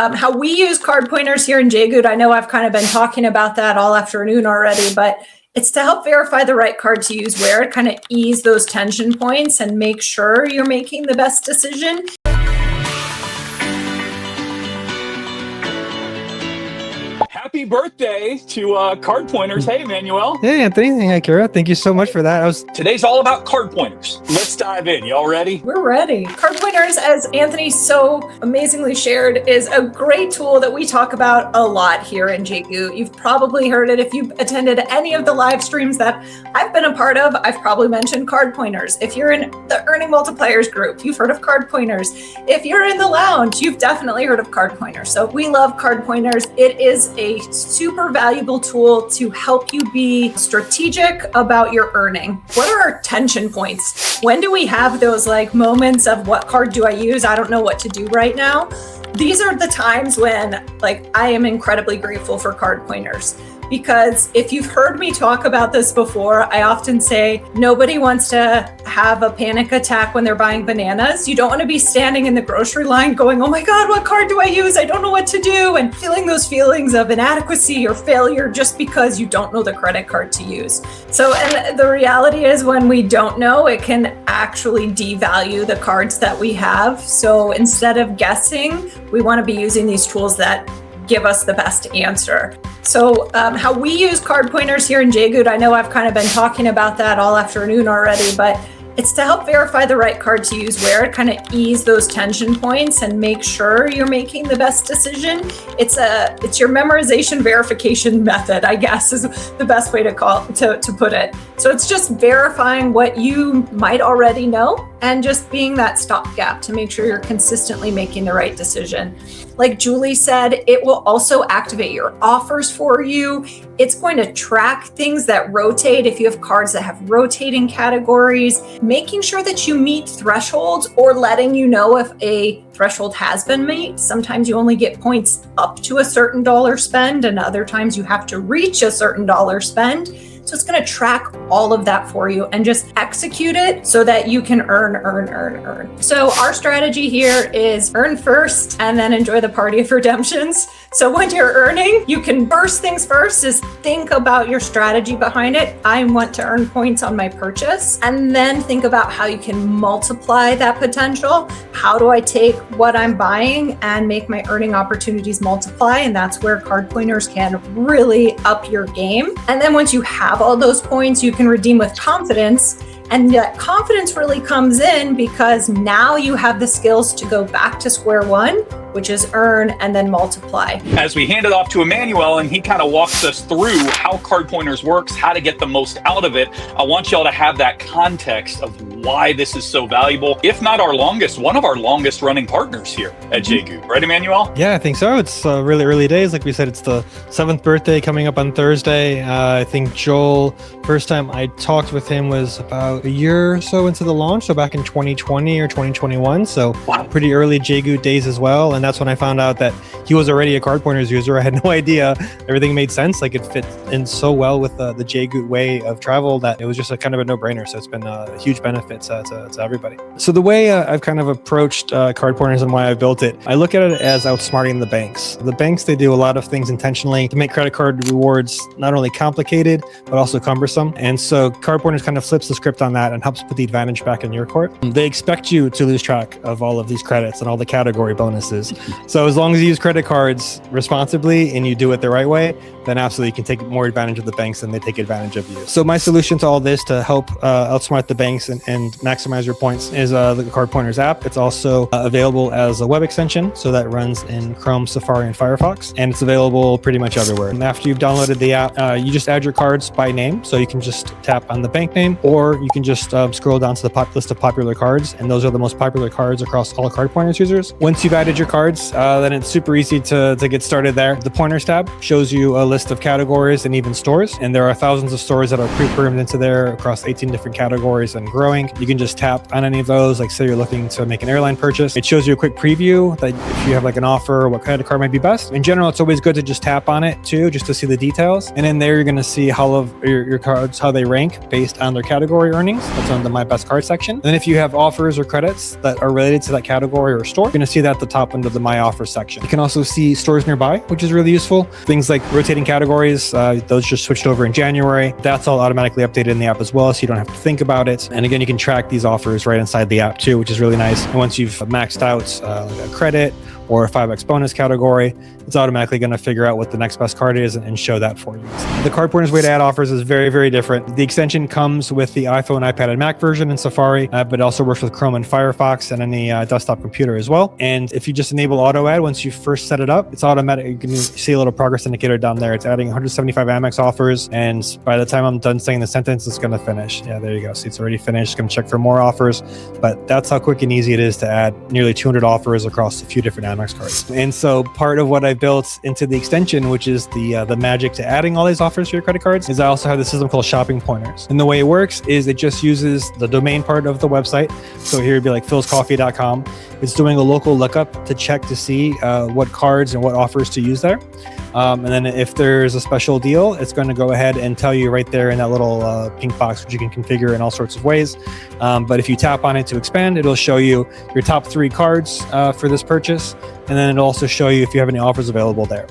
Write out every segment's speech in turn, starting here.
How we use card pointers here in JGood. I know I've kind of been talking about that all afternoon already, but it's to help verify the right card to use where, to kind of ease those tension points and make sure you're making the best decision. Happy birthday to Cardpointers. Hey, Emmanuel. Hey, Anthony. Hey, Kara. Thank you so much for that. Today's all about card pointers. Let's dive in. Y'all ready? We're ready. Card pointers, as Anthony so amazingly shared, is a great tool that we talk about a lot here in JGood. You've probably heard it if you've attended any of the live streams that I've been a part of. I've probably mentioned card pointers. If you're in the Earning Multipliers group, you've heard of card pointers. If you're in the lounge, you've definitely heard of card pointers. So we love card pointers. It is a super valuable tool to help you be strategic about your earning. What are our tension points? When do we have those moments of what card do I use? I don't know what to do right now. These are the times when I am incredibly grateful for card pointers. Because if you've heard me talk about this before, I often say nobody wants to have a panic attack when they're buying bananas. You don't want to be standing in the grocery line going, oh my God, what card do I use? I don't know what to do. And feeling those feelings of inadequacy or failure just because you don't know the credit card to use. So, and the reality is when we don't know, it can actually devalue the cards that we have. So instead of guessing, we want to be using these tools that give us the best answer. So how we use card pointers here in JGood, I know I've kind of been talking about that all afternoon already, but it's to help verify the right card to use where, to kind of ease those tension points and make sure you're making the best decision. It's your memorization verification method, I guess, is the best way to put it. So it's just verifying what you might already know and just being that stopgap to make sure you're consistently making the right decision. Like Julie said, it will also activate your offers for you. It's going to track things that rotate if you have cards that have rotating categories, making sure that you meet thresholds or letting you know if a threshold has been met. Sometimes you only get points up to a certain dollar spend, and other times you have to reach a certain dollar spend. So it's going to track all of that for you and just execute it so that you can earn. So our strategy here is earn first and then enjoy the party of redemptions. So when you're earning, you can first things first is think about your strategy behind it. I want to earn points on my purchase, and then think about how you can multiply that potential. How do I take what I'm buying and make my earning opportunities multiply? And that's where card pointers can really up your game. And then once you have all those points, you can redeem with confidence. And that confidence really comes in because now you have the skills to go back to square one, which is earn and then multiply. As we hand it off to Emmanuel and he kind of walks us through how card pointers works, how to get the most out of it, I want y'all to have that context of why this is so valuable. If not our longest, one of our longest running partners here at JGood. Right, Emmanuel? Yeah, I think so. It's really early days. Like we said, it's the 7th birthday coming up on Thursday. I think Joel, first time I talked with him was about a year or so into the launch. So back in 2020 or 2021. So wow. Pretty early JGood days as well. And that's when I found out that he was already a card pointers user. I had no idea. Everything made sense. Like it fit in so well with the JGood way of travel that it was just a kind of a no-brainer. So it's been a huge benefit to everybody. So the way I've kind of approached card pointers and why I built it, I look at it as outsmarting the banks. The banks, they do a lot of things intentionally to make credit card rewards not only complicated, but also cumbersome. And so card pointers kind of flips the script on that and helps put the advantage back in your court. They expect you to lose track of all of these credits and all the category bonuses. So as long as you use credit cards responsibly and you do it the right way, then absolutely you can take more advantage of the banks than they take advantage of you. So my solution to all this to help outsmart the banks and maximize your points is the Card Pointers app. It's also available as a web extension, so that runs in Chrome, Safari, and Firefox, and it's available pretty much everywhere. And after you've downloaded the app, you just add your cards by name, so you can just tap on the bank name, or you can just scroll down to the list of popular cards, and those are the most popular cards across all Card Pointers users. Once you've added your cards, then it's super easy to get started there. The Pointers tab shows you a list list of categories and even stores. And there are thousands of stores that are pre-programmed into there across 18 different categories and growing. You can just tap on any of those. Like say you're looking to make an airline purchase. It shows you a quick preview that if you have like an offer, what credit card might be best. In general, it's always good to just tap on it too, just to see the details. And in there, you're going to see how of your cards, how they rank based on their category earnings. That's on the My Best Card section. Then if you have offers or credits that are related to that category or store, you're going to see that at the top under the My Offers section. You can also see stores nearby, which is really useful. Things like rotating categories, those just switched over in January. That's all automatically updated in the app as well, so you don't have to think about it. And again, you can track these offers right inside the app too, which is really nice. And once you've maxed out like a credit or a 5x bonus category, it's automatically going to figure out what the next best card is and show that for you. The Cardpointers way to add offers is very, very different. The extension comes with the iPhone, iPad, and Mac version in Safari, but it also works with Chrome and Firefox and any desktop computer as well. And if you just enable auto add, once you first set it up, it's automatic. You can see a little progress indicator down there. It's adding 175 Amex offers. And by the time I'm done saying the sentence, it's going to finish. Yeah, there you go. See, it's already finished. It's going to check for more offers. But that's how quick and easy it is to add nearly 200 offers across a few different Amex cards. And so part of what I built into the extension, which is the magic to adding all these offers to your credit cards, is I also have this system called shopping pointers. And the way it works is it just uses the domain part of the website. So here it'd be like philscoffee.com. It's doing a local lookup to check to see what cards and what offers to use there. And then if there's a special deal, it's going to go ahead and tell you right there in that little pink box, which you can configure in all sorts of ways. But if you tap on it to expand, it'll show you your top 3 cards for this purchase. And then it'll also show you if you have any offers available there.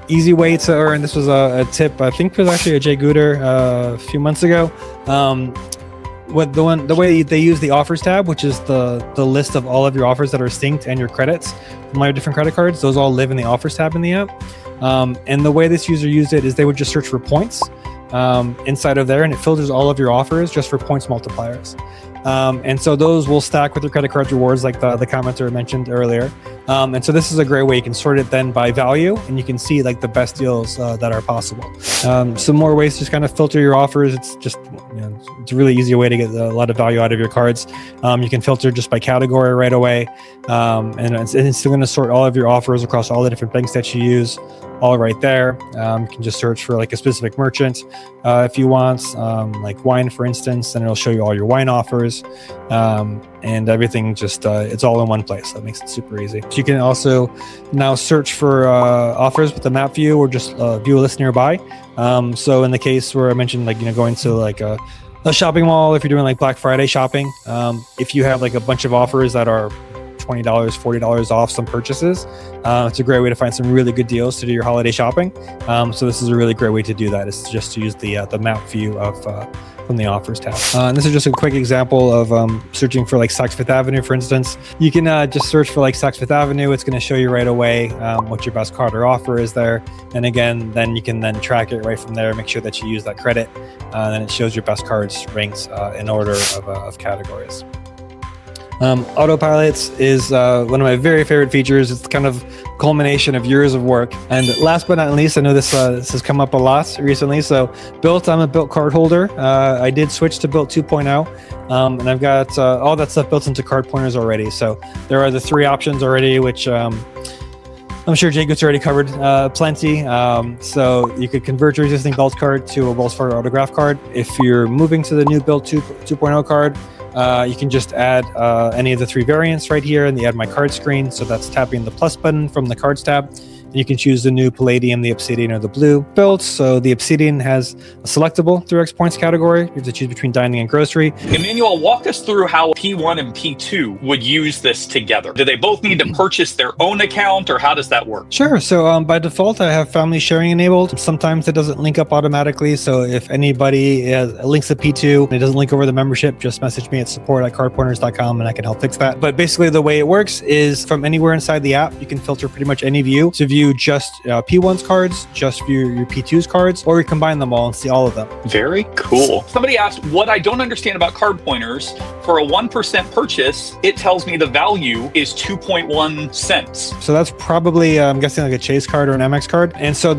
Easy way to earn. This was a tip, I think it was actually a Jay Gooder a few months ago. The way they use the offers tab, which is the list of all of your offers that are synced and your credits from all your different credit cards, those all live in the offers tab in the app. And the way this user used it is they would just search for points inside of there, and it filters all of your offers just for points multipliers. And so those will stack with your credit card rewards, like the commenter mentioned earlier. And so this is a great way. You can sort it then by value, and you can see like the best deals that are possible. Some more ways to just kind of filter your offers. It's just, it's a really easy way to get a lot of value out of your cards. You can filter just by category right away. And it's still going to sort all of your offers across all the different banks that you use, all right there. You can just search for like a specific merchant if you want, like wine, for instance, and it'll show you all your wine offers. And everything just, it's all in one place. That makes it super easy. So you can also now search for offers with the map view or just view a list nearby. So in the case where I mentioned, like, going to like a shopping mall, if you're doing like Black Friday shopping, if you have like a bunch of offers that are $20, $40 off some purchases, it's a great way to find some really good deals to do your holiday shopping. So this is a really great way to do that, is just to use the map view of from the offers tab. And this is just a quick example of searching for like Saks Fifth Avenue, for instance. You can just search for like Saks Fifth Avenue. It's going to show you right away what your best card or offer is there. And again, then you can then track it right from there, make sure that you use that credit. Then it shows your best cards ranks in order of categories. Autopilots is one of my very favorite features. It's kind of culmination of years of work. And last but not least, I know this has come up a lot recently. So I'm a Built card holder. I did switch to Built 2.0, and I've got all that stuff built into Cardpointers already. So there are the 3 options already, which I'm sure Jay Goot's already covered plenty. So you could convert your existing Built card to a Wells Fargo autograph card. If you're moving to the new Built 2.0 card, you can just add any of the 3 variants right here in the Add My Card screen. So that's tapping the plus button from the Cards tab. And you can choose the new Palladium, the Obsidian, or the Blue Built. So the Obsidian has a selectable 3x points category. You have to choose between dining and grocery. Emmanuel, walk us through how P1 and P2 would use this together. Do they both need to purchase their own account, or how does that work? Sure. So by default, I have family sharing enabled. Sometimes it doesn't link up automatically. So if anybody links a P2 and it doesn't link over the membership, just message me at support@cardpointers.com and I can help fix that. But basically the way it works is from anywhere inside the app, you can filter pretty much any view to view just P1's cards, just view your P2's cards, or you combine them all and see all of them. Very cool. Somebody asked, what I don't understand about Cardpointers, for a 1% purchase, it tells me the value is 2.1 cents. So that's probably, I'm guessing, like a Chase card or an Amex card. And so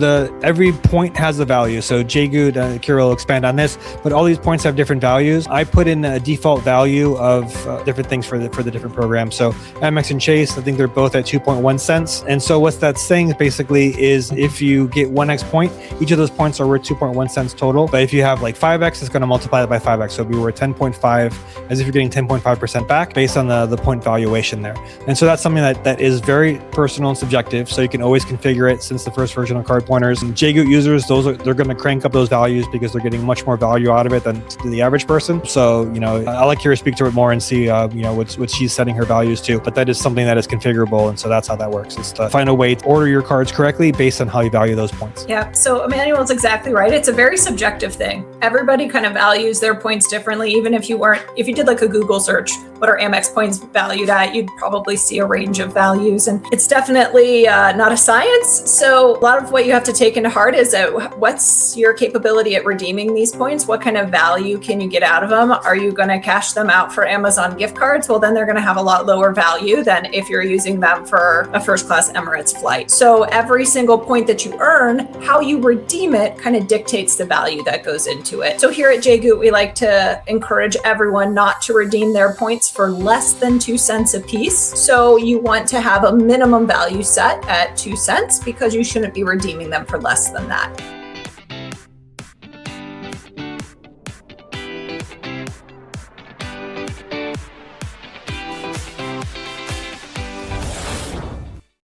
every point has a value. So Jay Good, Kira will expand on this, but all these points have different values. I put in a default value of different things for the different programs. So Amex and Chase, I think they're both at 2.1 cents. And so what that's saying things basically is if you get 1x point, each of those points are worth 2.1 cents total. But if you have like 5x, it's going to multiply that by 5x. So it'll be worth 10.5, as if you're getting 10.5% back based on the point valuation there. And so that's something that is very personal and subjective. So you can always configure it since the first version of Cardpointers. And JGoot users, they're going to crank up those values because they're getting much more value out of it than the average person. So, I'll let Kira speak to it more and see, what she's setting her values to. But that is something that is configurable. And so that's how that works, is to find a way to order your cards correctly based on how you value those points. Yeah. So Emmanuel's exactly right. It's a very subjective thing. Everybody kind of values their points differently. Even if you did like a Google search, what are Amex points valued at, you'd probably see a range of values. And it's definitely not a science. So a lot of what you have to take into heart is what's your capability at redeeming these points? What kind of value can you get out of them? Are you going to cash them out for Amazon gift cards? Well, then they're going to have a lot lower value than if you're using them for a first-class Emirates flight. So every single point that you earn, how you redeem it kind of dictates the value that goes into it. So here at JGoot, we like to encourage everyone not to redeem their points for less than 2 cents a piece. So you want to have a minimum value set at 2 cents because you shouldn't be redeeming them for less than that.